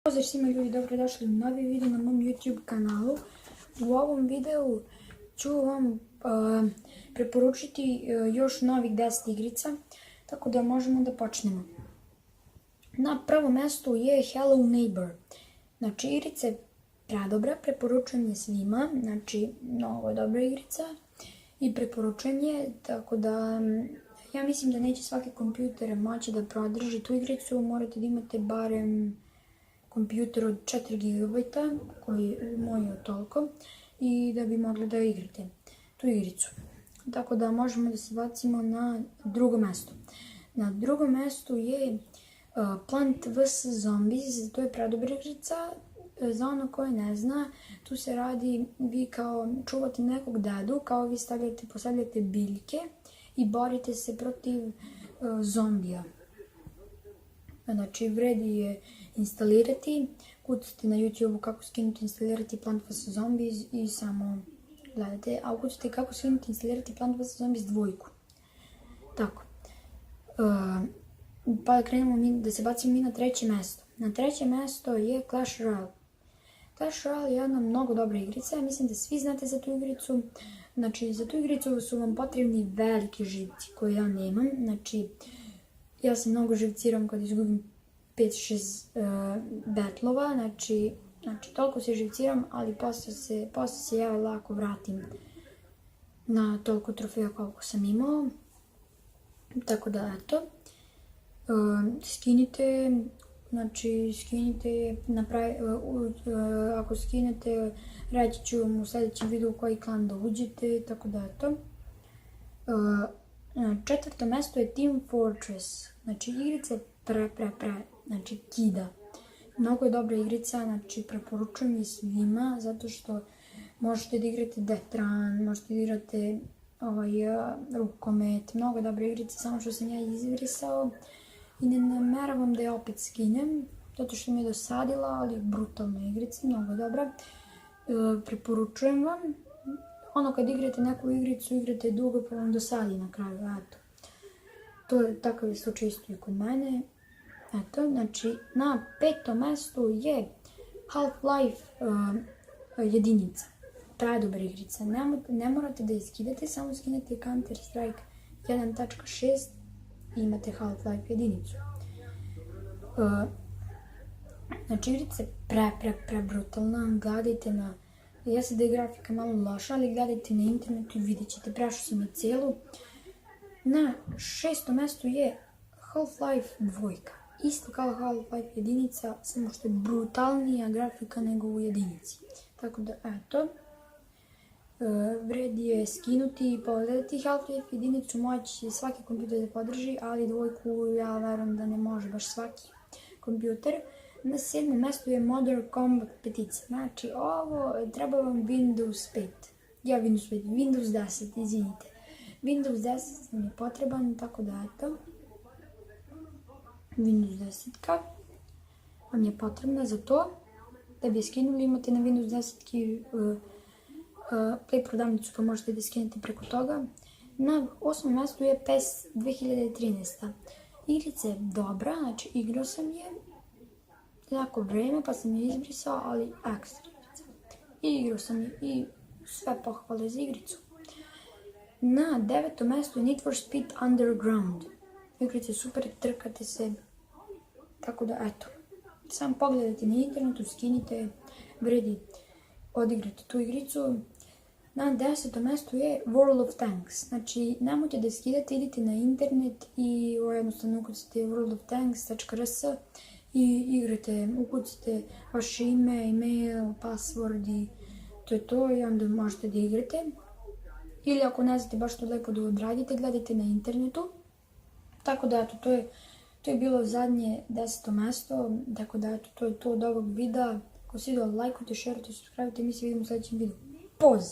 Pozdrav svima ljudi, dobrodošli u novi video na mom YouTube kanalu. U ovom videu ću vam preporučiti još novih 10 igrica, tako da možemo da počnemo. Na prvom mjestu je Hello Neighbor. Znači, igrica je predobra, preporučujem je svima, znači mnogo je dobra igrica i preporučujem je, tako da ja mislim da neće svaki kompjuter moći da prodrži tu igricu, morate da imate barem kompjuter od 4 GB, koji moj je toliko, i da bi mogli da igrate tu igricu. Tako da možemo da se bacimo na drugo mjesto. Na drugom mjestu je Plant vs Zombies, to je predobra igrica. Za ono koje ne zna, tu se radi, vi kao čuvate nekog dedu, kao vi postavljate biljke i borite se protiv zombija. Znači, vredi je instalirati, kucate na YouTube kako skinuti instalirati Plant vs Zombies i samo gledate, a ukucate kako skinuti instalirati Plant vs Zombies 2. Tako. Pa da krenemo, da se bacimo mi na treće mjesto. Na treće mjesto je Clash Royale. Clash Royale je jedna mnogo dobra igrica, mislim da svi znate za tu igricu. Znači, za tu igricu su vam potrebni veliki živci koje ja nemam. Znači, ja se mnogo živciram kad izgubim 5-6 betlova, znači toliko se živciram, ali posle se ja lako vratim na toliko trofeja koliko sam imao. Tako da, eto, skinite, znači ako skinete, reći ću vam u sljedećem videu u koji klan da uđete, tako da, eto. Četvrto mjesto je Team Fortress, znači igrica znači kida. Mnogo je dobra igrica, znači preporučujem je svima, zato što možete da igrate Death Run, možete da igrate rukomet, mnogo je dobra igrica, samo što sam ja izbrisao i ne nameravam da je opet skinem, zato što mi je dosadila, ali brutalna igrica, mnogo dobra. Preporučujem vam. Ono kad igrate neku igricu, igrate dugo pa vam dosadi na kraju, eto. Takav je slučaj isto i kod mene. Eto, znači, na petom mjestu je Half-Life jedinica. Predobra igrica. Ne morate da je skidate, samo skinete Counter-Strike 1.6 i imate Half-Life jedinicu. Znači, igrica je brutalna, gledajte na... Ja se da je grafika malo loša, ali gledajte na internetu i vidjet ćete, prešao sam je cijelu. Na šestom mjestu je Half-Life 2. Isto kao Half-Life jedinica, samo što je brutalnija grafika nego u jedinici. Tako da, eto, vredi je skinuti i pogledati Half-Life jedinicu, moći svaki kompjuter da podrži, ali 2 ja verujem da ne može baš svaki kompjuter. Na 7. mjestu je Modern Combat 5. Znači, ovo treba vam Windows 5. Windows 10, izvinite. Windows 10 mi je potreban, tako da eto. Windows 10 vam je potrebna za to. Da bi je skinuli, imate na Windows 10 Play prodavnicu, pa možete da skinete preko toga. Na 8. mjestu je PES 2013. Igrica je dobra, znači igrao sam je jako vrijeme, pa sam je izbrisao, ali ekstra igrica. I igrao sam je i sve pohvale za igricu. Na 9. mjestu je Need for Speed Underground. Igrica je super, trkate se. Tako da, eto. Samo pogledajte na internetu, skinite, vredi odigrati tu igricu. Na 10. mjestu je World of Tanks. Znači, nemojte da skidate, idite na internet i jednostavno ukucate worldoftanks.rs i igrate, ukucate vaše ime, email, password i to je to i onda možete da igrate. Ili ako ne znate baš to lepo da odradite, gledajte na internetu. Tako da, eto, to je bilo zadnje 10. mjesto. Tako da, eto, to je to od ovog videa. Ako se video, lajkujte, šerujte, subscribe-te, mi se vidimo u sljedećem videu. Poz!